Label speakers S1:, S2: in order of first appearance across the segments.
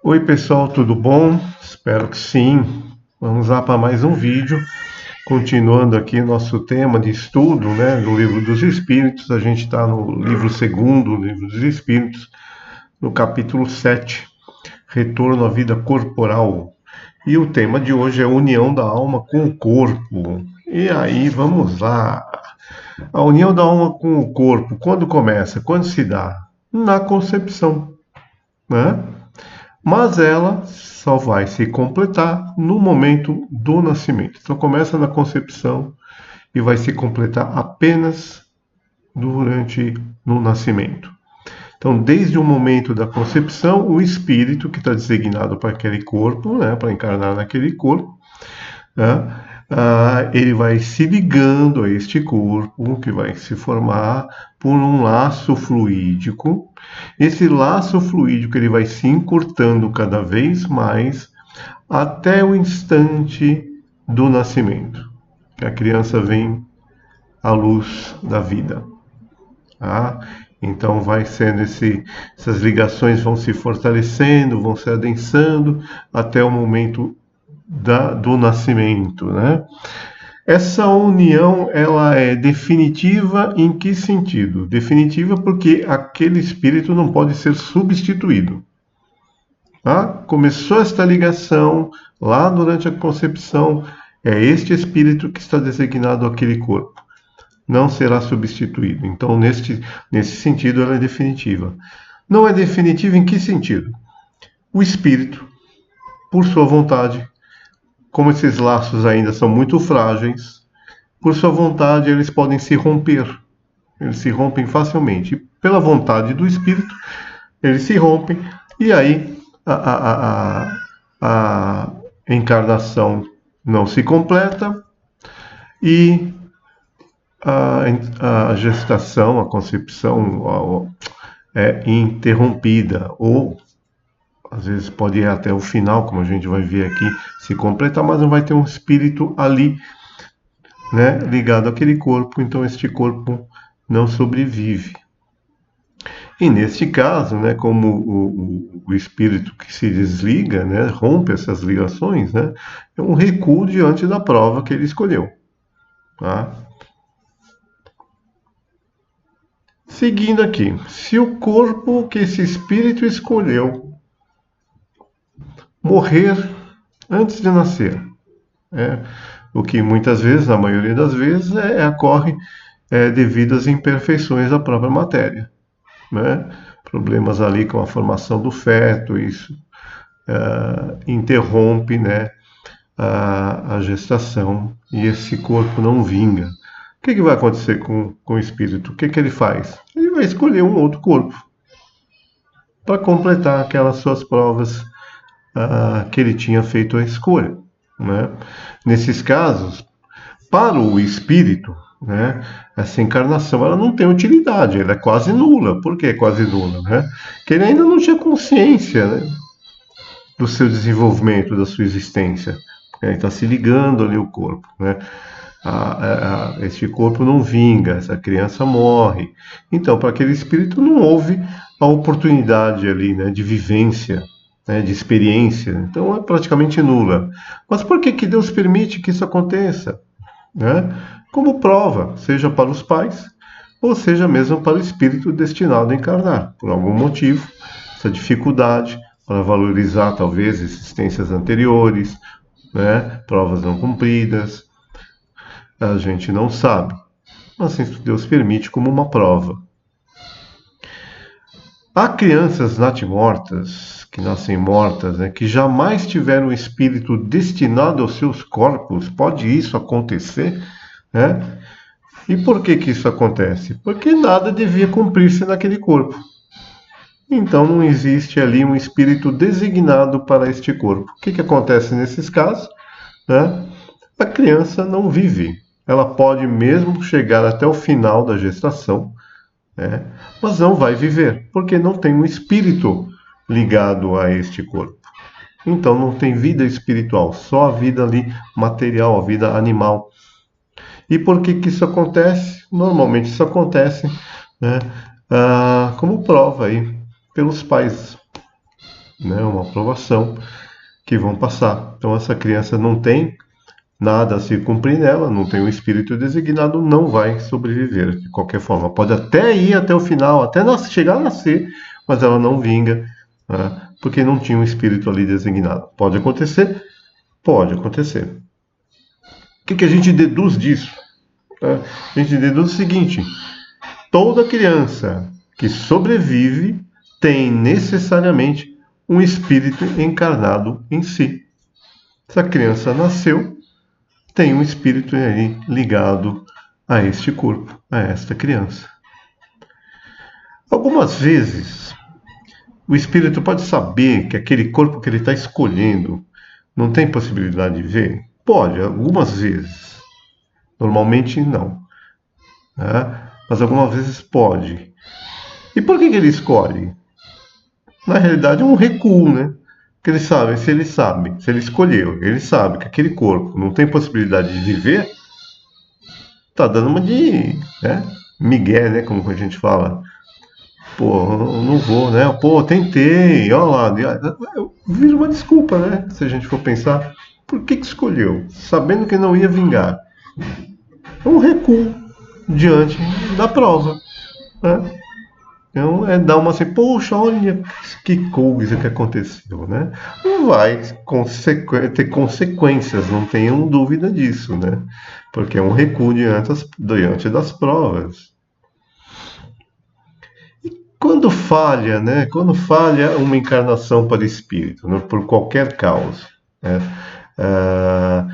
S1: Oi pessoal, tudo bom? Espero que sim. Vamos lá para mais um vídeo, continuando aqui nosso tema de estudo, né, do Livro dos Espíritos. A gente está no livro segundo, Livro dos Espíritos, no capítulo 7, Retorno à Vida Corporal. E o tema de hoje é a união da alma com o corpo. E aí, vamos lá. A união da alma com o corpo, quando começa? Quando se dá? Na concepção, né? Mas ela só vai se completar no momento do nascimento. Então começa na concepção e vai se completar apenas durante no nascimento. Então, desde o momento da concepção, o espírito que está designado para aquele corpo, né, para encarnar naquele corpo, né, ele vai se ligando a este corpo, que vai se formar por um laço fluídico. Esse laço fluídico ele vai se encurtando cada vez mais até o instante do nascimento, que a criança vem à luz da vida. Tá? Então vai sendo essas ligações vão se fortalecendo, vão se adensando até o momento do nascimento, né? Essa união ela é definitiva em que sentido? Definitiva porque aquele espírito não pode ser substituído. Tá? Começou esta ligação lá durante a concepção, é este espírito que está designado àquele corpo. Não será substituído. Então, nesse sentido, ela é definitiva. Não é definitiva em que sentido? O espírito, por sua vontade, como esses laços ainda são muito frágeis, por sua vontade eles podem se romper. Eles se rompem facilmente. E pela vontade do espírito, eles se rompem e aí a encarnação não se completa e a gestação, a concepção é interrompida ou às vezes pode ir até o final, como a gente vai ver aqui, se completar, mas não vai ter um espírito ali, né, ligado àquele corpo, então este corpo não sobrevive. E neste caso, né, como o espírito que se desliga, né, rompe essas ligações, né, é um recuo diante da prova que ele escolheu. Tá? Seguindo aqui, se o corpo que esse espírito escolheu morrer antes de nascer, o que muitas vezes, na maioria das vezes, ocorre devido às imperfeições da própria matéria, né? Problemas ali com a formação do feto, isso interrompe, né, a gestação e esse corpo não vinga. O que vai acontecer com o espírito? O que ele faz? Ele vai escolher um outro corpo para completar aquelas suas provas que ele tinha feito a escolha. Né? Nesses casos, para o espírito, né, essa encarnação ela não tem utilidade, ela é quase nula. Por que quase nula? Né? Porque ele ainda não tinha consciência, né, do seu desenvolvimento, da sua existência. Ele está se ligando ali o corpo. Né? Este corpo não vinga, essa criança morre. Então, para aquele espírito não houve a oportunidade ali, né, de vivência, né, de experiência. Então é praticamente nula. Mas por que Deus permite que isso aconteça? Né? Como prova, seja para os pais, ou seja mesmo para o espírito destinado a encarnar, por algum motivo, essa dificuldade para valorizar talvez existências anteriores, né, provas não cumpridas, a gente não sabe, mas Deus permite como uma prova. Há crianças natimortas, que nascem mortas, né, que jamais tiveram o espírito destinado aos seus corpos. Pode isso acontecer? Né? E por que isso acontece? Porque nada devia cumprir-se naquele corpo. Então não existe ali um espírito designado para este corpo. O que acontece nesses casos? Né? A criança não vive. Ela pode mesmo chegar até o final da gestação, né? Mas não vai viver, porque não tem um espírito ligado a este corpo. Então não tem vida espiritual, só a vida ali material, a vida animal. E por que isso acontece? Normalmente isso acontece, né, como prova aí pelos pais. né? Uma provação que vão passar. Então essa criança não tem nada a se cumprir nela, não tem um espírito designado, não vai sobreviver de qualquer forma. Pode até ir até o final, até chegar a nascer, mas ela não vinga, né? Porque não tinha um espírito ali designado. Pode acontecer? Pode acontecer. O que a gente deduz disso? Né? A gente deduz o seguinte: toda criança que sobrevive tem necessariamente um espírito encarnado em si. Essa criança nasceu, tem um espírito aí ligado a este corpo, a esta criança. Algumas vezes, o espírito pode saber que aquele corpo que ele está escolhendo não tem possibilidade de ver? Pode, algumas vezes. Normalmente não. Né? Mas algumas vezes pode. E por que ele escolhe? Na realidade é um recuo, né? Porque ele sabe, se ele escolheu, ele sabe que aquele corpo não tem possibilidade de viver, tá dando uma de, né, migué, né, como a gente fala. Pô, eu não vou, né? Pô, tentei, ó lá. Vira uma desculpa, né? Se a gente for pensar, por que escolheu? Sabendo que não ia vingar. É um recuo diante da prova, né? Então é dar uma assim, poxa, olha que coisa que aconteceu, né? Não vai ter consequências, não tenham dúvida disso, né? Porque é um recuo diante das provas. Quando falha, né? Quando falha uma encarnação para espírito, né? Por qualquer causa, né? Ah,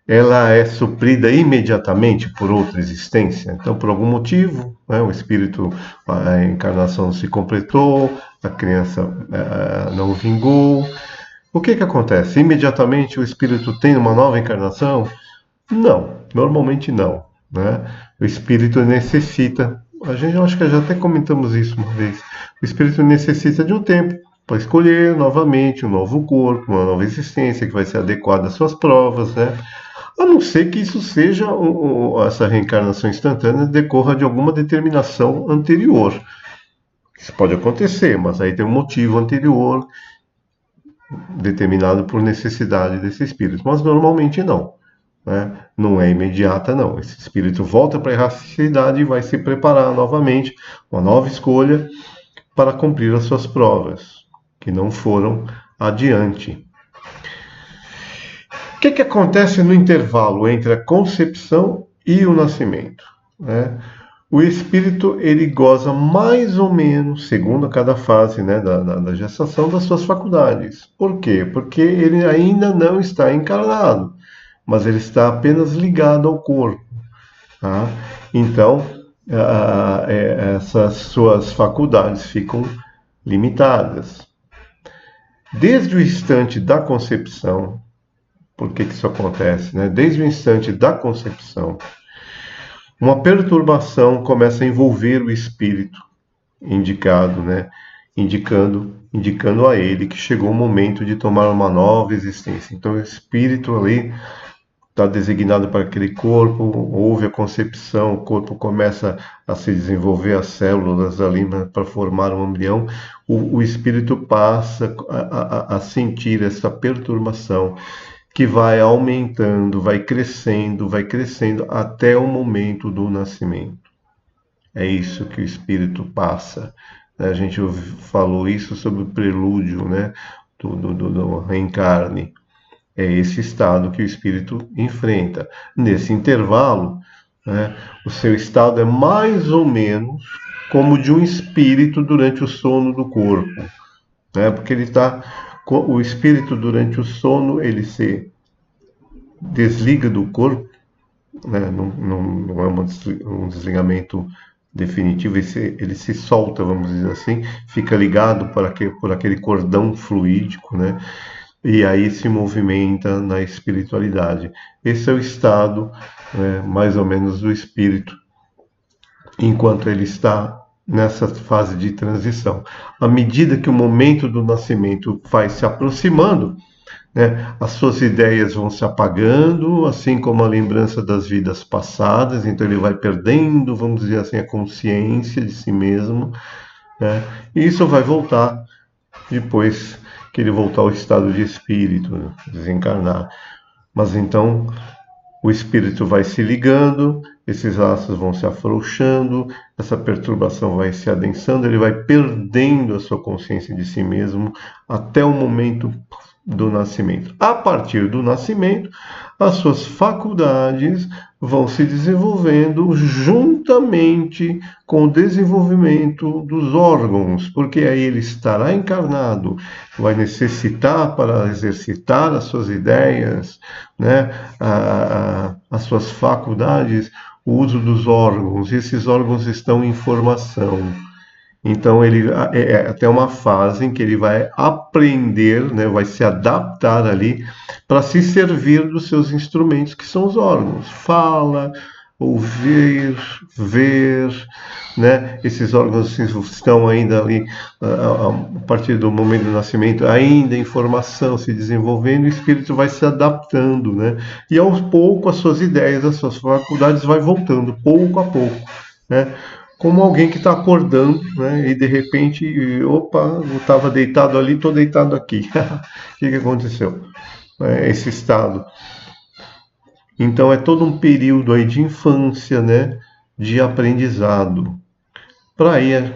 S1: ela é suprida imediatamente por outra existência. Então, por algum motivo, né, o espírito, a encarnação se completou, a criança não vingou. O que acontece? Imediatamente o espírito tem uma nova encarnação? Não, normalmente não. Né? O espírito necessita, a gente acho que já até comentamos isso uma vez, o espírito necessita de um tempo para escolher novamente um novo corpo, uma nova existência que vai ser adequada às suas provas, né? A não ser que isso seja, essa reencarnação instantânea decorra de alguma determinação anterior. Isso pode acontecer, mas aí tem um motivo anterior determinado por necessidade desse espírito. Mas normalmente não. Né? Não é imediata, não. Esse espírito volta para a erraticidade e vai se preparar novamente, uma nova escolha para cumprir as suas provas, que não foram adiante. O que acontece no intervalo entre a concepção e o nascimento? Né? O espírito ele goza mais ou menos, segundo cada fase, né, da gestação, das suas faculdades. Por quê? Porque ele ainda não está encarnado, mas ele está apenas ligado ao corpo. Tá? Então, essas suas faculdades ficam limitadas. Desde o instante da concepção, por que isso acontece? Né? Desde o instante da concepção, uma perturbação começa a envolver o espírito indicado, né? Indicando a ele que chegou o momento de tomar uma nova existência. Então, o espírito ali está designado para aquele corpo, houve a concepção, o corpo começa a se desenvolver, as células ali para formar um embrião, o espírito passa a sentir essa perturbação que vai aumentando, vai crescendo até o momento do nascimento. É isso que o espírito passa. A gente falou isso sobre o prelúdio, né, do reencarne. É esse estado que o espírito enfrenta. Nesse intervalo, né, o seu estado é mais ou menos como de um espírito durante o sono do corpo, né, porque o espírito durante o sono ele se desliga do corpo, né, não é um desligamento definitivo, ele se solta, vamos dizer assim, fica ligado por aquele cordão fluídico, né? E aí se movimenta na espiritualidade. Esse é o estado, né, mais ou menos, do espírito, enquanto ele está nessa fase de transição. À medida que o momento do nascimento vai se aproximando, né, as suas ideias vão se apagando, assim como a lembrança das vidas passadas, então ele vai perdendo, vamos dizer assim, a consciência de si mesmo, né, e isso vai voltar depois que ele voltar ao estado de espírito, desencarnar. Mas então o espírito vai se ligando, esses laços vão se afrouxando, essa perturbação vai se adensando, ele vai perdendo a sua consciência de si mesmo até o momento do nascimento. A partir do nascimento, as suas faculdades vão se desenvolvendo juntamente com o desenvolvimento dos órgãos, porque aí ele estará encarnado, vai necessitar para exercitar as suas ideias, né, as suas faculdades, o uso dos órgãos. Esses órgãos estão em formação. Então ele é até uma fase em que ele vai aprender, né, vai se adaptar ali para se servir dos seus instrumentos, que são os órgãos. Fala, ouvir, ver, né? Esses órgãos estão ainda ali a partir do momento do nascimento, ainda em formação, se desenvolvendo, o espírito vai se adaptando, né? E aos poucos as suas ideias, as suas faculdades vai voltando, pouco a pouco, né? Como alguém que está acordando, né? E de repente, opa, eu estava deitado ali, estou deitado aqui. O que aconteceu? Esse estado. Então é todo um período aí de infância, né? De aprendizado. Para aí,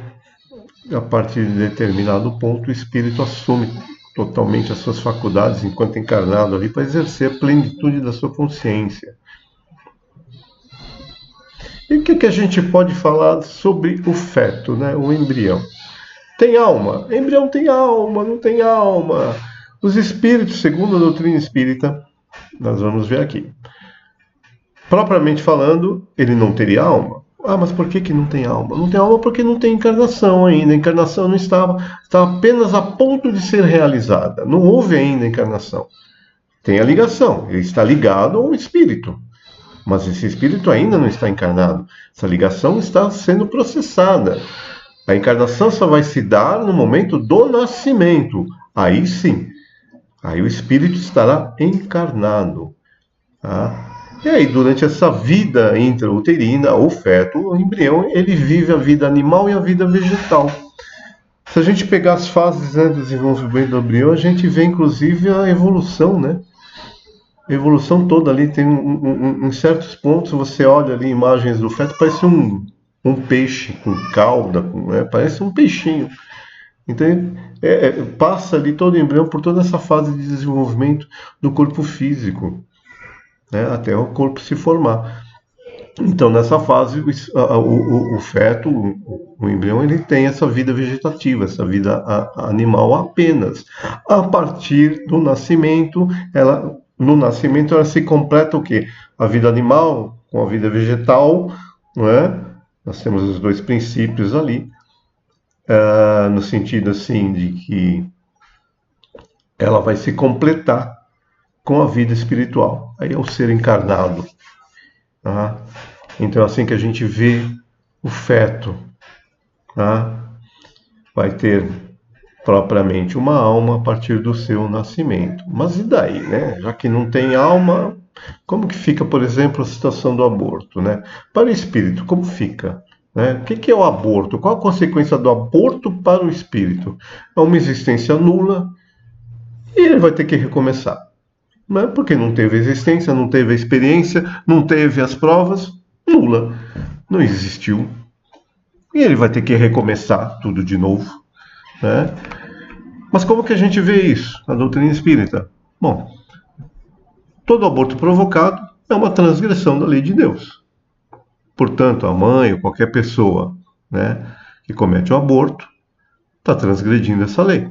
S1: a partir de determinado ponto, o espírito assume totalmente as suas faculdades enquanto encarnado ali para exercer a plenitude da sua consciência. E o que a gente pode falar sobre o feto, né? O embrião? Tem alma? Embrião tem alma, não tem alma. Os espíritos, segundo a doutrina espírita, nós vamos ver aqui. Propriamente falando, ele não teria alma. Ah, mas por que não tem alma? Não tem alma porque não tem encarnação ainda. A encarnação não estava apenas a ponto de ser realizada. Não houve ainda encarnação. Tem a ligação, ele está ligado ao espírito. Mas esse espírito ainda não está encarnado. Essa ligação está sendo processada. A encarnação só vai se dar no momento do nascimento. Aí sim. Aí o espírito estará encarnado. Tá? E aí, durante essa vida intrauterina, o feto, o embrião, ele vive a vida animal e a vida vegetal. Se a gente pegar as fases, né, do desenvolvimento do embrião, a gente vê inclusive a evolução, né? A evolução toda ali tem em certos pontos, você olha ali imagens do feto, parece um peixe com cauda, né? Parece um peixinho. Então, passa ali todo o embrião por toda essa fase de desenvolvimento do corpo físico, né? Até o corpo se formar. Então, nessa fase, o feto, o embrião, ele tem essa vida vegetativa, essa vida animal apenas. A partir do nascimento, no nascimento ela se completa o quê? A vida animal com a vida vegetal, não é? Nós temos os dois princípios ali, no sentido assim de que ela vai se completar com a vida espiritual. Aí é o ser encarnado. Tá? Então é assim que a gente vê o feto. Tá? Vai ter propriamente uma alma a partir do seu nascimento. Mas e daí, né? Já que não tem alma, como que fica, por exemplo, a situação do aborto, né? Para o espírito, como fica? Né? O que é o aborto? Qual a consequência do aborto para o espírito? É uma existência nula e ele vai ter que recomeçar. Né? Porque não teve existência, não teve a experiência, não teve as provas, nula. Não existiu. E ele vai ter que recomeçar tudo de novo. Né? Mas como que a gente vê isso na doutrina espírita? Bom, todo aborto provocado é uma transgressão da lei de Deus. Portanto, a mãe ou qualquer pessoa, né, que comete o aborto está transgredindo essa lei,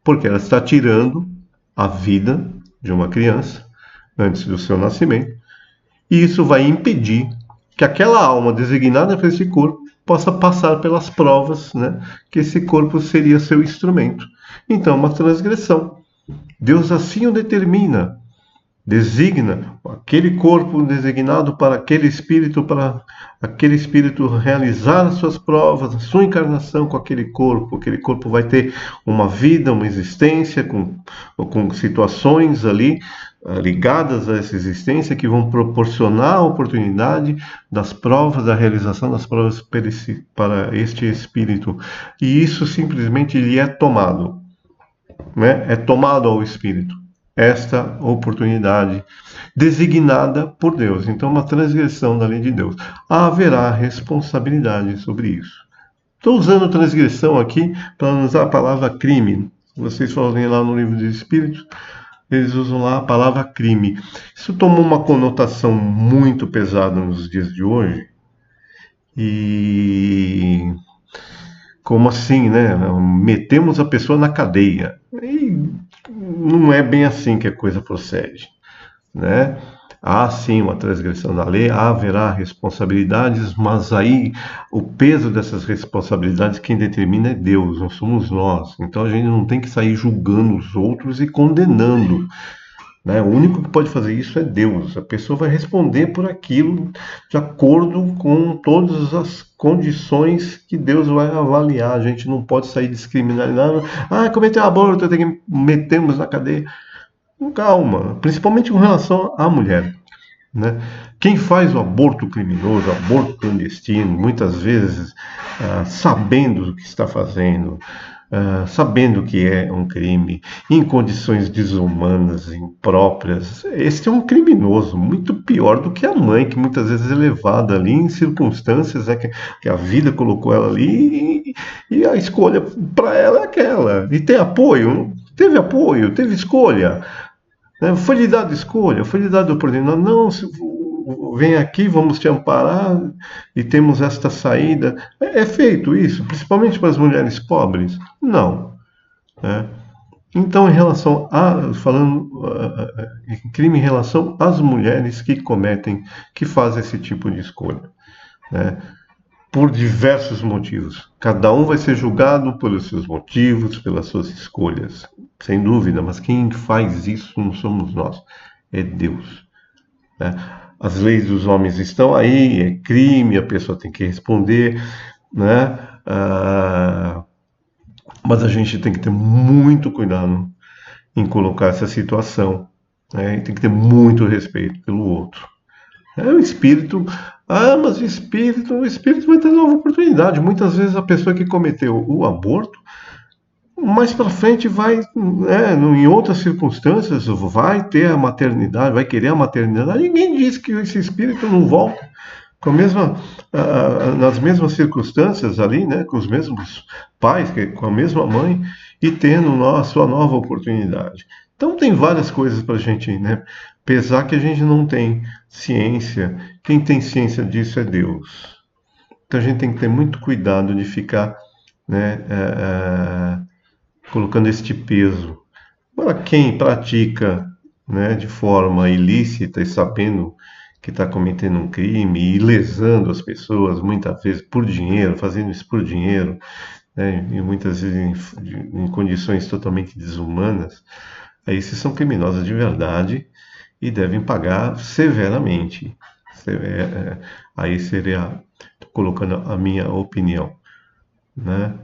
S1: porque ela está tirando a vida de uma criança antes do seu nascimento, e isso vai impedir que aquela alma designada para esse corpo possa passar pelas provas, né, que esse corpo seria seu instrumento. Então, uma transgressão. Deus assim o determina, designa aquele corpo designado para aquele espírito realizar as suas provas, a sua encarnação com aquele corpo vai ter uma vida, uma existência com situações ali ligadas a essa existência que vão proporcionar a oportunidade das provas, da realização das provas para este espírito, e isso simplesmente lhe é tomado. né, é tomado ao Espírito esta oportunidade designada por Deus. Então, uma transgressão da lei de Deus. Haverá responsabilidade sobre isso. Estou usando transgressão aqui para não usar a palavra crime. Vocês forem lá no livro dos Espíritos, eles usam lá a palavra crime. Isso tomou uma conotação muito pesada nos dias de hoje. E como assim, né? Metemos a pessoa na cadeia. E não é bem assim que a coisa procede, né? Há sim uma transgressão da lei, haverá responsabilidades, mas aí o peso dessas responsabilidades quem determina é Deus, não somos nós. Então a gente não tem que sair julgando os outros e condenando, né? O único que pode fazer isso é Deus. A pessoa vai responder por aquilo de acordo com todas as condições que Deus vai avaliar. A gente não pode sair discriminando. Ah, cometeu aborto, tem que metemos na cadeia. Calma, principalmente com relação à mulher, né? Quem faz o aborto criminoso, o aborto clandestino, muitas vezes sabendo o que está fazendo, sabendo que é um crime, em condições desumanas, impróprias, esse é um criminoso muito pior do que a mãe, que muitas vezes é levada ali em circunstâncias que a vida colocou ela ali e a escolha para ela é aquela. E tem apoio? Teve apoio, teve escolha. Né? Foi lhe dado escolha, foi lhe dado oportunidade. Não, vem aqui, vamos te amparar e temos esta saída. É feito isso, principalmente para as mulheres pobres? Não. Né? Então, em relação a, falando em crime em relação às mulheres que cometem, que fazem esse tipo de escolha, né? Por diversos motivos. Cada um vai ser julgado pelos seus motivos, pelas suas escolhas, sem dúvida, mas quem faz isso não somos nós, é Deus. Né? As leis dos homens estão aí, é crime, a pessoa tem que responder, né? Mas a gente tem que ter muito cuidado em colocar essa situação, né? E tem que ter muito respeito pelo outro. O espírito, mas o espírito vai ter nova oportunidade. Muitas vezes a pessoa que cometeu o aborto, mais para frente vai, né, em outras circunstâncias, vai ter a maternidade, vai querer a maternidade. Ninguém diz que esse espírito não volta com a mesma, nas mesmas circunstâncias ali, né, com os mesmos pais, com a mesma mãe, e tendo a sua nova oportunidade. Então tem várias coisas para a gente, né, pesar que a gente não tem ciência. Quem tem ciência disso é Deus. Então a gente tem que ter muito cuidado de ficar, né, colocando este peso. Para quem pratica, né, de forma ilícita e sabendo que está cometendo um crime e lesando as pessoas, muitas vezes por dinheiro, fazendo isso por dinheiro, né, e muitas vezes em condições totalmente desumanas, aí esses são criminosos de verdade e devem pagar severamente. Aí seria colocando a minha opinião, né?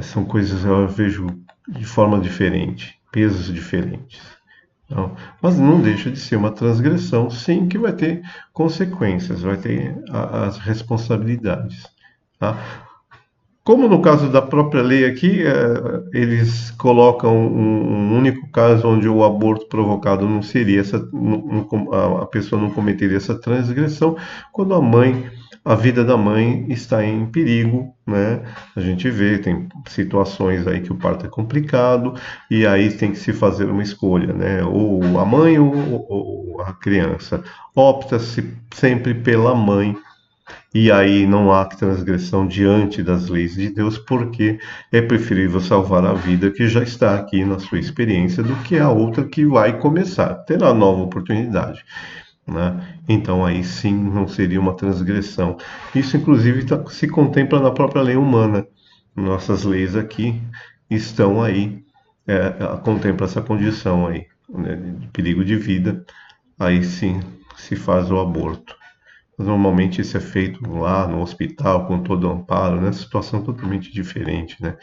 S1: São coisas eu vejo de forma diferente, pesos diferentes. Não, mas não deixa de ser uma transgressão, sim, que vai ter consequências, vai ter as responsabilidades. Tá? Como no caso da própria lei aqui, eles colocam um único caso onde o aborto provocado não seria a pessoa não cometeria essa transgressão, quando a vida da mãe está em perigo, né? A gente vê, tem situações aí que o parto é complicado e aí tem que se fazer uma escolha, né? Ou a mãe ou a criança. Opta-se sempre pela mãe e aí não há transgressão diante das leis de Deus, porque é preferível salvar a vida que já está aqui na sua experiência do que a outra que vai começar, terá nova oportunidade. Né? Então aí sim não seria uma transgressão. Isso inclusive se contempla na própria lei humana. Nossas leis aqui estão aí, contempla essa condição aí, né, de perigo de vida. Aí sim se faz o aborto. Normalmente isso é feito lá no hospital com todo o amparo, né? Situação totalmente diferente, né?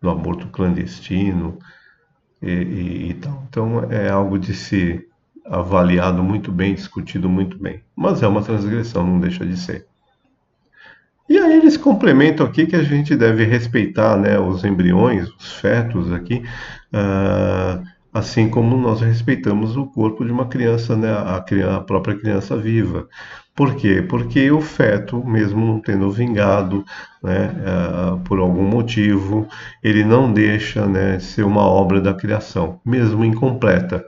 S1: Do aborto clandestino e tal. Então é algo de ser avaliado muito bem, discutido muito bem. Mas é uma transgressão, não deixa de ser. E aí eles complementam aqui que a gente deve respeitar, né, os embriões, os fetos aqui, ah, assim como nós respeitamos o corpo de uma criança, né, a própria criança viva. Por quê? Porque o feto, mesmo não tendo vingado, né, por algum motivo, ele não deixa, né, ser uma obra da criação, mesmo incompleta,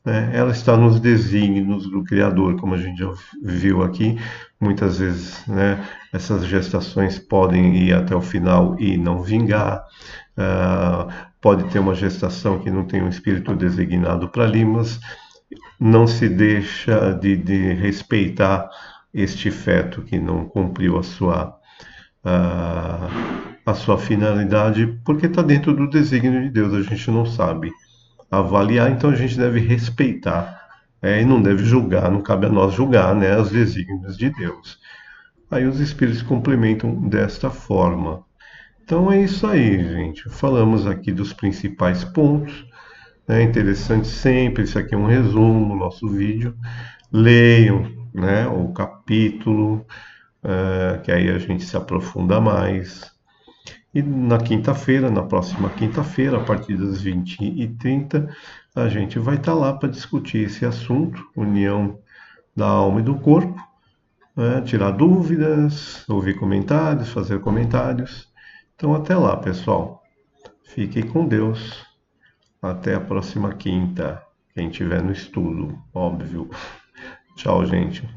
S1: né? Ela está nos desígnios do Criador, como a gente já viu aqui, muitas vezes, né, essas gestações podem ir até o final e não vingar. Pode ter uma gestação que não tem um espírito designado para ali, mas não se deixa de respeitar este feto que não cumpriu a, a sua finalidade, porque está dentro do desígnio de Deus, a gente não sabe avaliar, então a gente deve respeitar, e não deve julgar, não cabe a nós julgar, né, os desígnios de Deus. Aí os espíritos complementam desta forma. Então é isso aí, gente. Falamos aqui dos principais pontos. É interessante sempre, isso aqui é um resumo do nosso vídeo. Leiam, né, o capítulo, que aí a gente se aprofunda mais. E na quinta-feira, na próxima quinta-feira, a partir das 20h30, a gente vai estar lá para discutir esse assunto, união da alma e do corpo, né? Tirar dúvidas, ouvir comentários, fazer comentários. Então, até lá, pessoal. Fiquem com Deus. Até a próxima quinta. Quem estiver no estudo, óbvio. Tchau, gente.